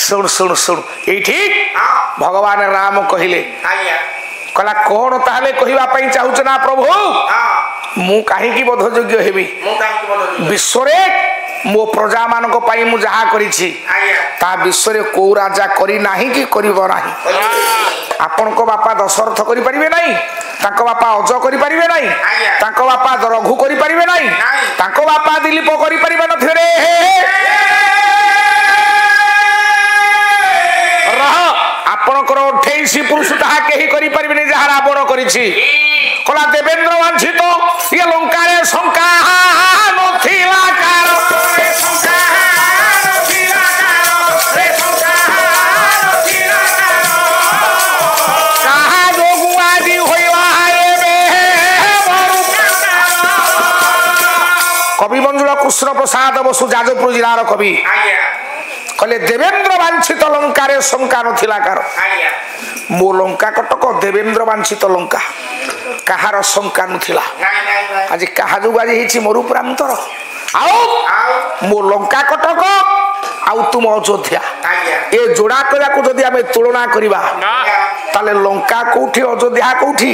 शुण शुण शुण ये भगवान राम कहले कहला कौन ताहले कहवा पई चाहूच ना प्रभु मु कहीं बोधयोग्य हेबी विश्व मो प्रजा मान मु जहा करिछि ता विश्व को राजा करी नाही कि करिबो नाही आपण को बापा दशरथ करि परिबे नाही ताको बापा अज करि परिबे नाही ताको बापा रघु करि परिबे नाही ताको बापा दिलीप करि परिबे न थे आपणकर 28 पुरुष ताहा केही करि परिबे जहा रावण करिछि कला देवेंद्र वांछित ये लंका रे शंका नथिला कार कवि मंजुला कृष्ण प्रसाद बसु जाजपुर जिलार कवि कहले देवेंद्र वांछित लंका रे शंका नथिला कार मो लंका कटक देवेंद्र वांछित लंका कहार शंका नथिला आज कहा जो आज हिची मोरु प्रांतर आओ मो लंका कटक आउ तुम अयोध्या ए जोड़ा करा को जदी हमें तुलना करिबा ताले लंका कोठी अयोध्या कोठी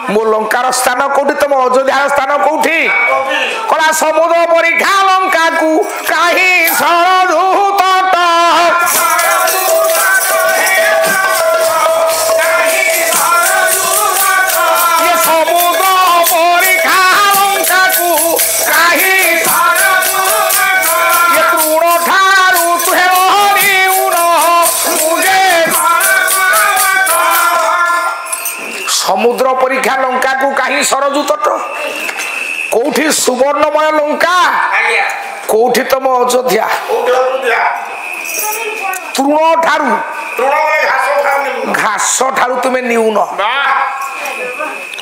मो लंकार स्थान कोठी तुम अयोध्या स्थान कोठी कला समुद्र परीक्षा लंका को काहे सरधूत समुद्र परीक्षा लंका को कहीं सरजू तट कोठी सुवर्णमय लंका कोठी तुम अयोध्या तृण ठारू घास ठारू तुम्हें न्यून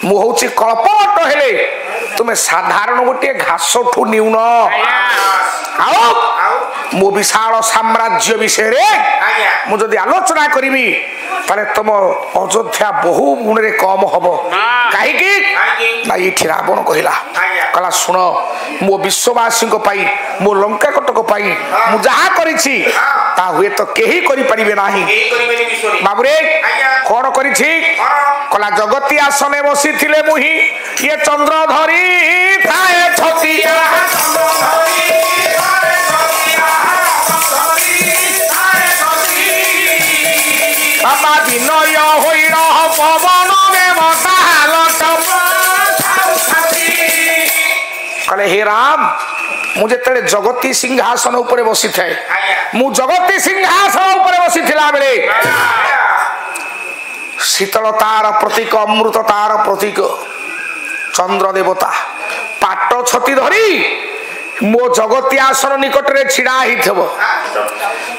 मु हूँ कल्पवट हेले तुम्हें साधारण गोटे घास ठू न्यून आओ मो विशाल साम्राज्य विषय मुझे आलोचना करी ताले तुम अयोध्या बहु गुण रे कम हम कहीं ना ये रावण कहला कहला शुण मो विश्ववासी मो लंका कटक मु जहा करिछि ता हुए तो केही करि परिबे नाही बाबुरे कोन करिछि कहला जगती आसने बसी थिले मुही ये चंद्र धरी थाए छती बाबा विनय होई रह पवन में मसालत कहले हे राम मुझे तेरे जगती सिंहासन ऊपर बसी थे मु जगती सिंहासन ऊपर बसी थिला बेले शीतल तार प्रतीक अमृत तार प्रतीक चंद्र देवता पाट छती धरी मो जगती आसन निकट रे छिड़ा ही थबो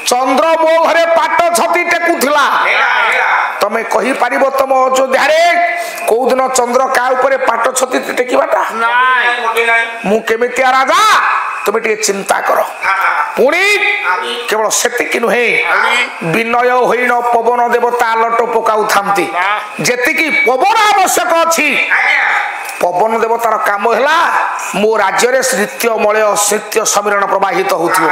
चंद्र मो घरे पाट छती टेकुथिला तमे कहि पारिबो तम अयोध्या रे को दिन चंद्र का ऊपर पाट छती टेकिबाटा नाही मु केमितिया राजा तुम टे चिंता कर पुणी केवल सेतिकी नुहे विनय होइन पवन देवता लट पकाउ थांती जेतिकी पवन आवश्यक अछि पवन देवतार काम है मो राज्य रे नित्य मलय नित्य समीरण प्रवाहित होथियो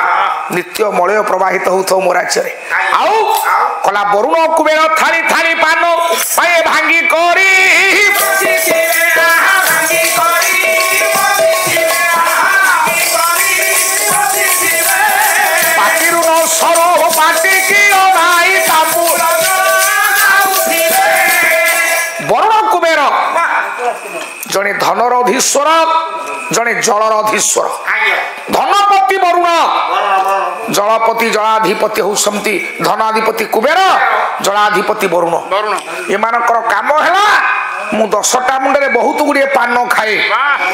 नित्य मलय प्रवाहित होथो मो राज्य रे आउ कला वरुण कुबेर थाली थाली पान पाए भांगी करी पाटिरु न सरो पाटी की ओनाई तापु वरुण कुबेर जने धनर अधीश्वर जने जलर अधीश्वर धनपति वरुण जलपति जलाधिपति होसंती धनाधिपति कुबेर जलाधिपति वरुण एमानकर काम है मु 10टा मुंडे बहुत गुड़िए पान खाए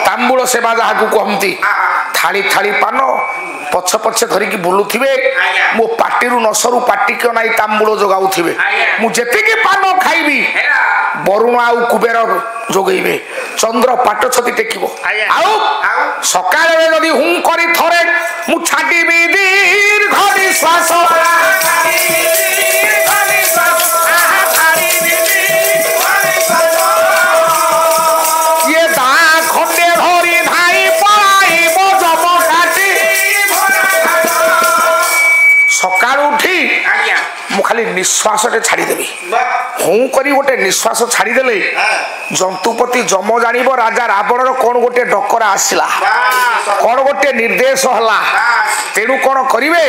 तांबूल सेवा जहाँ कहती थाली थाली पान पछ पछे धरिकी बुलुथिबे मो पाटिरु नसरु पाटिक नाई तांबूल जोगाउथिबे मु जेतिकी पान खाइबी वरुण आउ कुबेर जोगेबे चंद्र पाट छती टेकिबो आउ सकाळे जदी हुं करी थरे मु छाडीबी दीर्घ निश्वास ये दा खंडे धरी धाई पळाइबो जम काटी सकाळ उठी ନିଶ୍ୱାସଟେ ଛାଡ଼ିଦେବି। ହୁଁ କରି ଗୋଟେ ନିଶ୍ୱାସ ଛାଡ଼ିଦେଲେ ଜନ୍ତୁପତି ଯମ ଜାଣିବ ରାଜା ରାବଣର କ'ଣ ଗୋଟେ ଡକରା ଆସିଲା, କ'ଣ ଗୋଟେ ନିର୍ଦ୍ଦେଶ ହେଲା। ତେଣୁ କ'ଣ କରିବେ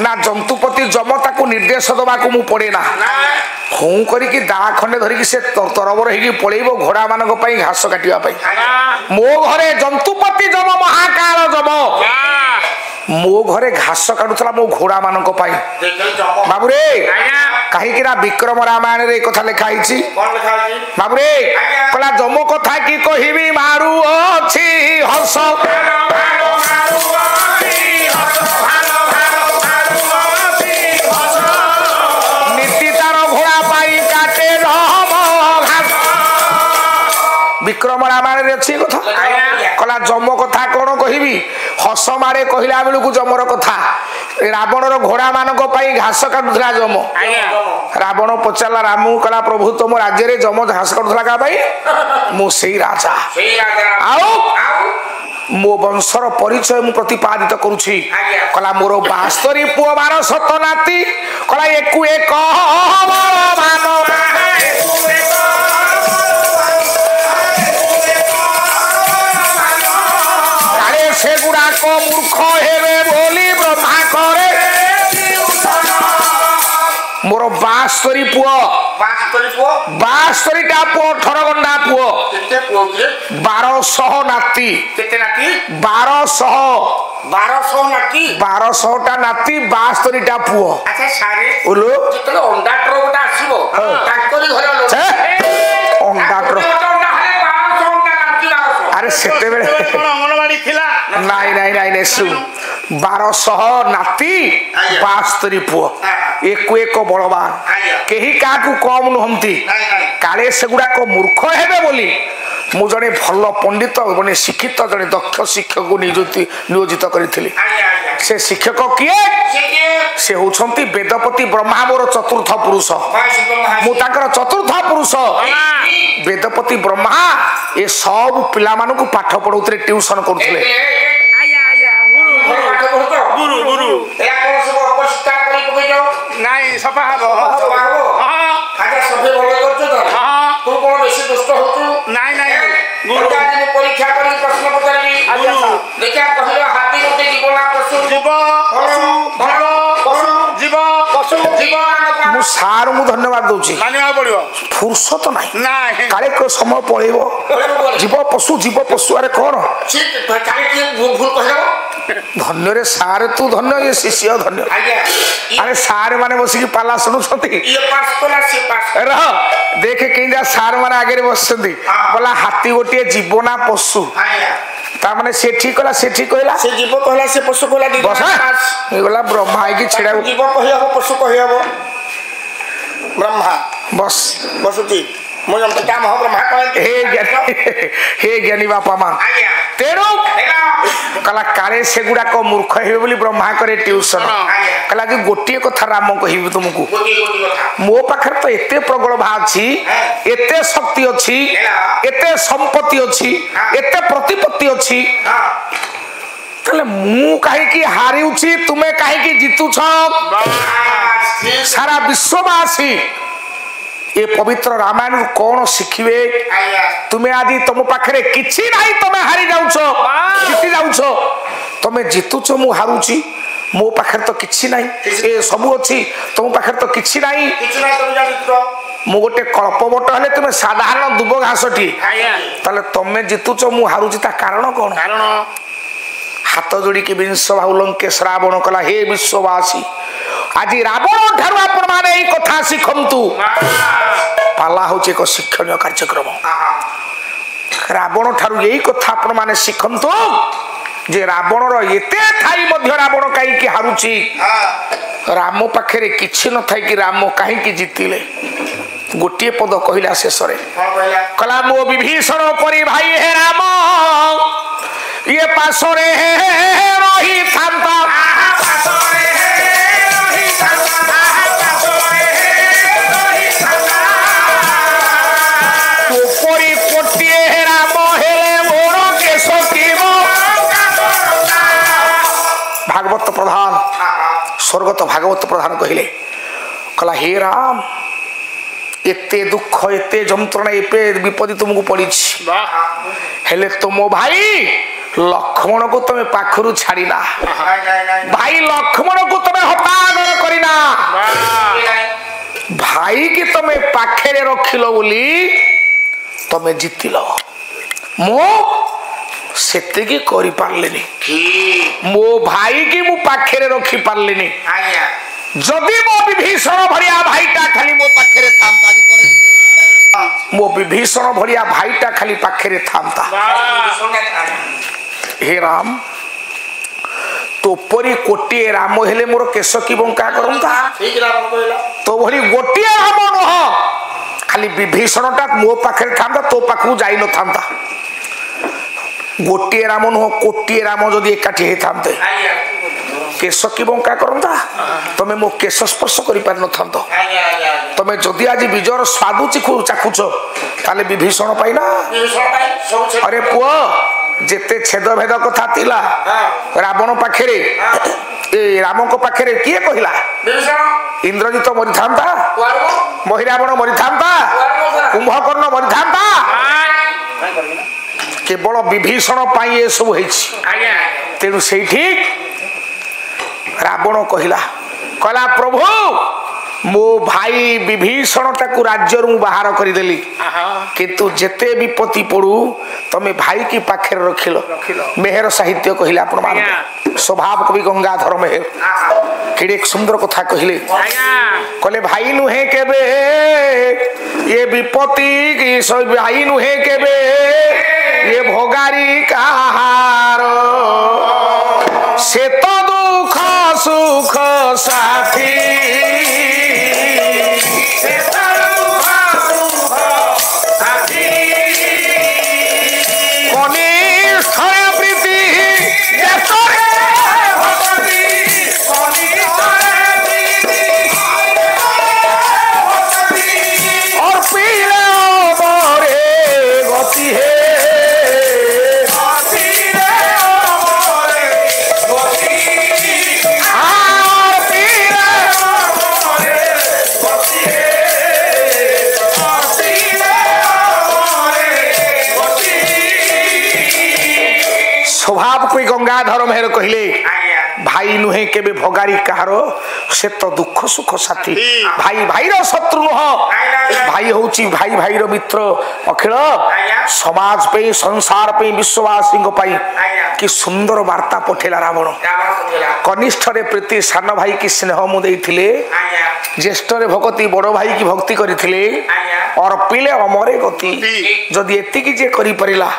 ନା ଜନ୍ତୁପତି ଯମ ତାକୁ ନିର୍ଦ୍ଦେଶ ଦେବାକୁ ମୁଁ ପଡ଼େ ନା, ହୁଁ କରିକି ଦା ଖଣ୍ଡେ ଧରିକି ସେ ତରବର ହେଇକି ପଳେଇବ ଘୋଡ଼ା ମାନଙ୍କ ପାଇଁ ଘାସ କାଟିବା ପାଇଁ। ମୋ ଘରେ ଜନ୍ତୁପତି ଯମ ମହାକାଳ ଯମ ମୋ ଘରେ ଘାସ କାଟୁଥିଲା ମୋ ଘୋଡ଼ା ମାନଙ୍କ ପାଇଁ। ବାବୁରେ କାହିଁକି ନା ବିକ୍ରମ ରାମାୟଣରେ ଏ କଥା ଲେଖା ହେଇଛି। ବାବୁରେ କହିଲା ଯମ କଥା କି କହିବି ମାରୁ ଅଛି ହସ, ନୀତି ତାର ଘୋଡ଼ା ପାଇଁ କାଟେ ଯମ ଘାସ। ବିକ୍ରମ ରାମାୟଣରେ ଅଛି କଥା। କହିଲା ଯମ କଥା କ'ଣ କହିବି, ହସ ମାରେ କହିଲା ବେଳକୁ ଯମର କଥା। ରାବଣର ଘୋଡ଼ା ମାନଙ୍କ ପାଇଁ ଘାସ କାଟୁଥିଲା ଯମ। ରାବଣ ପଚାରିଲା ରାମକୁ, କହିଲା ପ୍ରଭୁ ତମ ରାଜ୍ୟରେ ଯମ ଘାସ କାଟୁଥିଲା କାହା ପାଇଁ? ମୁଁ ସେଇ ରାଜା, ଆଉ ମୋ ବଂଶର ପରିଚୟ ମୁଁ ପ୍ରତିପାଦିତ କରୁଛି। କହିଲା ମୋର 72 ପୁଅ 12 ନାତି, କହିଲା ଏକୁ ଏକ ବଳବାନ, କାଳେ ସେଗୁଡାକ ମୂର୍ଖ ହେବେ ବୋଲି ବ୍ରହ୍ମା କରେ। ମୋର 72 ପୁଅ, 72ଟା ପୁଅ, 18 ଗଣ୍ଡା ପୁଅ, 1200 ନାତି। 1200ଟା ନାତି, 72ଟା ପୁଅ। ଆରେ ସେତେବେଳେ ନାଇଁ ନାଇଁ ନାଇଁ ନାଇଁ 1200 ନାତି 72 ପୁଅ, ଏକୁ ଏକ ବଳବାନ, କେହି କାହାକୁ କମ ନୁହନ୍ତି। କାଳେ ସେଗୁଡାକ ମୂର୍ଖ ହେବେ ବୋଲି ମୁଁ ଜଣେ ଭଲ ପଣ୍ଡିତ, ଜଣେ ଶିକ୍ଷିତ, ଜଣେ ଦକ୍ଷ ଶିକ୍ଷକକୁ ନିୟୋଜିତ କରିଥିଲି। ସେ ଶିକ୍ଷକ କିଏ? ସେ ହଉଛନ୍ତି ବେଦପତି ବ୍ରହ୍ମା, ମୋର ଚତୁର୍ଥ ପୁରୁଷ। ମୁଁ ତାଙ୍କର ଚତୁର୍ଥ ପୁରୁଷ। ବେଦପତି ବ୍ରହ୍ମା ଏ ସବୁ ପିଲାମାନଙ୍କୁ ପାଠ ପଢଉଥିଲେ, ଟ୍ୟୁସନ କରୁଥିଲେ। ମୁଁ ସାର୍ ମୁଁ ଧନ୍ୟବାଦ ଦଉଛି, ଫୁର୍ସତ ନାହିଁ, କାଳେ ସମୟ ପଳେଇବ, ଜୀବ ପଶୁ ଜୀବ ପଶୁ। ଆରେ କ'ଣ ଧନ୍ୟରେ ସାର୍, ତୁ ଧନ୍ୟ, ଏ ଶିଷ୍ୟ ଧନ୍ୟ। ଆରେ ସାର୍ ମାନେ ବସିକି ପାଲା ଶୁଣୁଛନ୍ତି। ରହ ଦେଖେ କେମିତିଆ ସାର୍ ମାନେ ଆଗରେ ବସିଛନ୍ତି। ବୋଲା ହାତୀ ଗୋଟିଏ ଜୀବ ନା ପଶୁ, ତାମାନେ ସେ ଠିକ କଲା, ସେ ଠିକ କହିଲା, ସେ ଜୀବ କହିଲା, ସେ ପଶୁ କହିଲା, ହେଇଗଲା ବ୍ରହ୍ମା ହେଇକି ଛିଡ଼ା। ଜୀବ କହିହବ, ପଶୁ କହିହବ, ବ୍ରହ୍ମା ବସ ବସୁଛି। हे ज्ञानी बापा मां, तेणु कहला काले सेगुड़ाक मूर्ख हे बोली ब्रह्मा करे ट्यूशन। कहला कि गोटे कथा राम कहबी तुमको, मो पाखर तो एते प्रगल्भा अछि, एते शक्ति अछि, एते संपत्ति अछि, एते प्रतिपत्ति अछि, कहले मु काहे कि हारिउछि, तुमे काहे कि जितुछ। सारा विश्ववासी ये पवित्र रामायण कौन शिखिबे? तुम्हें आज तुम पाखरे किछि नाही, तुमे हारी जाउछ, जीति जाउछ। तुमे जितुछ, मु हारुछि, मो पाखरे तो किछि नाही, ए सब अछि, तुम पाखरे तो किछि नाही। मु गोटे कल्पवट हेले तुमे साधारण दुब घासटी, ताले तुमे जितुछ, मु हारुछि, ता कारण कोन? हाथ जोड़ी के विंश बाहुलंके श्रावण कला, हे विश्ववासी आज रावण ठारू आपण माने एई कथा शिखंतु। पाला होचे एक शिक्षणीय कार्यक्रम। रावण ठारू एई कथा आपण माने शिखंतु जे रावणर एते थाई मध्य रावण काई कि हारुची, राम पाखरे किछि न थाई कि राम काहे कि जितिले। गोटे पद कहिला शेषरे, कला मो विभीषण परि भाई हे राम ये पासरे रही थांता, उपरी कोटिए राम हेले मोर केश किब। भागवत प्रधान स्वर्गत भागवत प्रधान कहिले कहला हे राम एते दुख एते जंत्रणा एते विपद तुमको पड़ी हेले तो मो भाई लक्ष्मण को तुम्हें पाखरु छाड़ीना भाई लक्ष्मण को तुम्हें हतादर करीना भाई की तुम्हें पाखे रखिल बोली तुम्हें जीतिल मो सेतिकी करि पारलेनी मो भाई की मु पाखे रखी पारलेनी जदि मो विभीषण भरिया भाईटा खाली मो पाखे थांता मो विभीषण भरिया भाईटा खाली पाखे थांता हे राम तो परी कोटी राम हेले मोर केश की बंका करंता तो भरी गोटी राम नह खाली विभीषणटा मो पाखे थांता तो पाखु जाई न थांता गोटे राम नुह कोटी राम जदि एकाठी होते केश की बंका करता तमें मो केश स्पर्श कर पार न तमें जदि आज विजयर स्वादु चाखुच ताले विभीषण पाइना अरे पुओ जेते छेद भेद कथा थिला रावण पाखे राम को पाखे किए कहला इंद्रजित मरी था महिरावण मरी था कुंभकर्ण मरी था केवल विभीषण ये सब तेणु से रावण कहला प्रभु मो भाई विभीषण टाकू राज्य बाहर करदेली किंतु जेते विपत्ति पड़ू तमे भाई की पाखे रखिल मेहर साहित्य कहले आपण मान स्वभाव कवि गंगाधर मेहर केड़े सुंदर कथा कहले कहले भाई नुहे केबे ये विपत्ति की सब भाई नुहे केबे ये भोगारी कहार से तो दुख सुख साथी स्वभाव कोई गंगाधर मेहर कहले भाई नुहे केबे भोगारी कहार से तो दुख सुख साथी भाई भाई रो शत्रु नुह भाई होची भाई भाई रो मित्र अखिल समाज पे संसार पे विश्ववासी कि सुंदर वार्ता पठेला रावण कनिष्ठ रे प्रीति सान भाई की स्नेह मु देइथिले ज्येष्ठ रे भक्ति बड़ भाई की भक्ति करिथिले और पिले अमरे गति जदि एतिकी जे करि परिला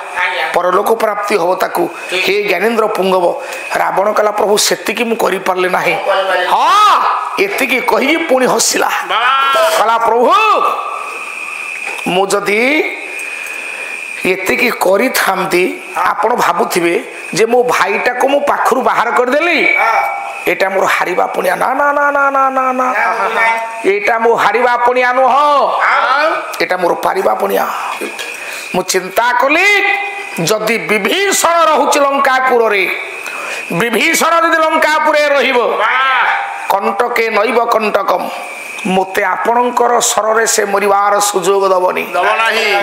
परलोक प्राप्ति हो ताकू हे ज्ञानेन्द्र पुंगव रावण कला प्रभु सेतिकी मु करि परले नाही हां एतिकी कहि पुणी हसिला कला प्रभु मु जदि एतिकी करि थामती आपण भाबुथिबे जे मो भाईटा को मु पाखरु बाहर कर देली एटा मोर हारिबा पुणिया ना ना ना ना ना ना ना एटा मो हारिबा पुणिया नु हो एटा मोर पारिबा पुणिया मु चिंता कली जदि विभीषण रहुछि लंकापुर रे विभीषण जदि लंकापुर रे रहिबो कंटके नैव कंटकम मते आपणकर सररे से मरिवार सुजोग दबनी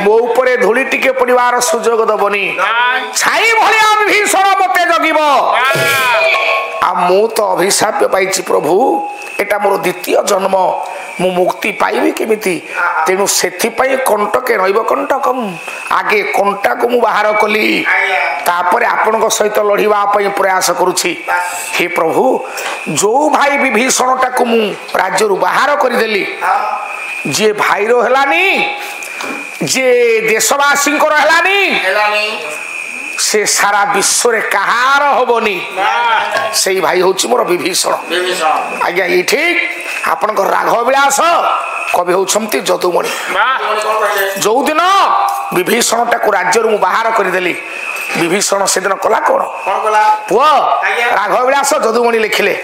मो ऊपर धूली टिके पड़िवार सुजोग दबनी छाई भलिया विभीषण मते जगिबो आ मु तो अभिशाप पाइछि प्रभु एटा मोर द्वितीय जन्म मु मुक्ति पाइबी केमिति तेनु सेथि पई कंटके नैव कंटकम आगे कंटा को मु बाहर कली तापरे आपन को सहित लढिबा पई प्रयास करूछि हे प्रभु जो भाई विभीषण टाकू मु राज्य रु बाहर करि देली जे भाई रो हेलानी जे देशवासी को हेलानी से सारा विश्व रे कहार होबनी से भाई होछि मोर विभीषण आज्ञा ये ठीक आपन को राघव विलास कवि होछंती जदुमणि जो दिन विभीषण टाकू राज्य रु बाहर कर देली विभीषण से दिन कला कोन पुओ राघव विलास जदुमणि लिखिले।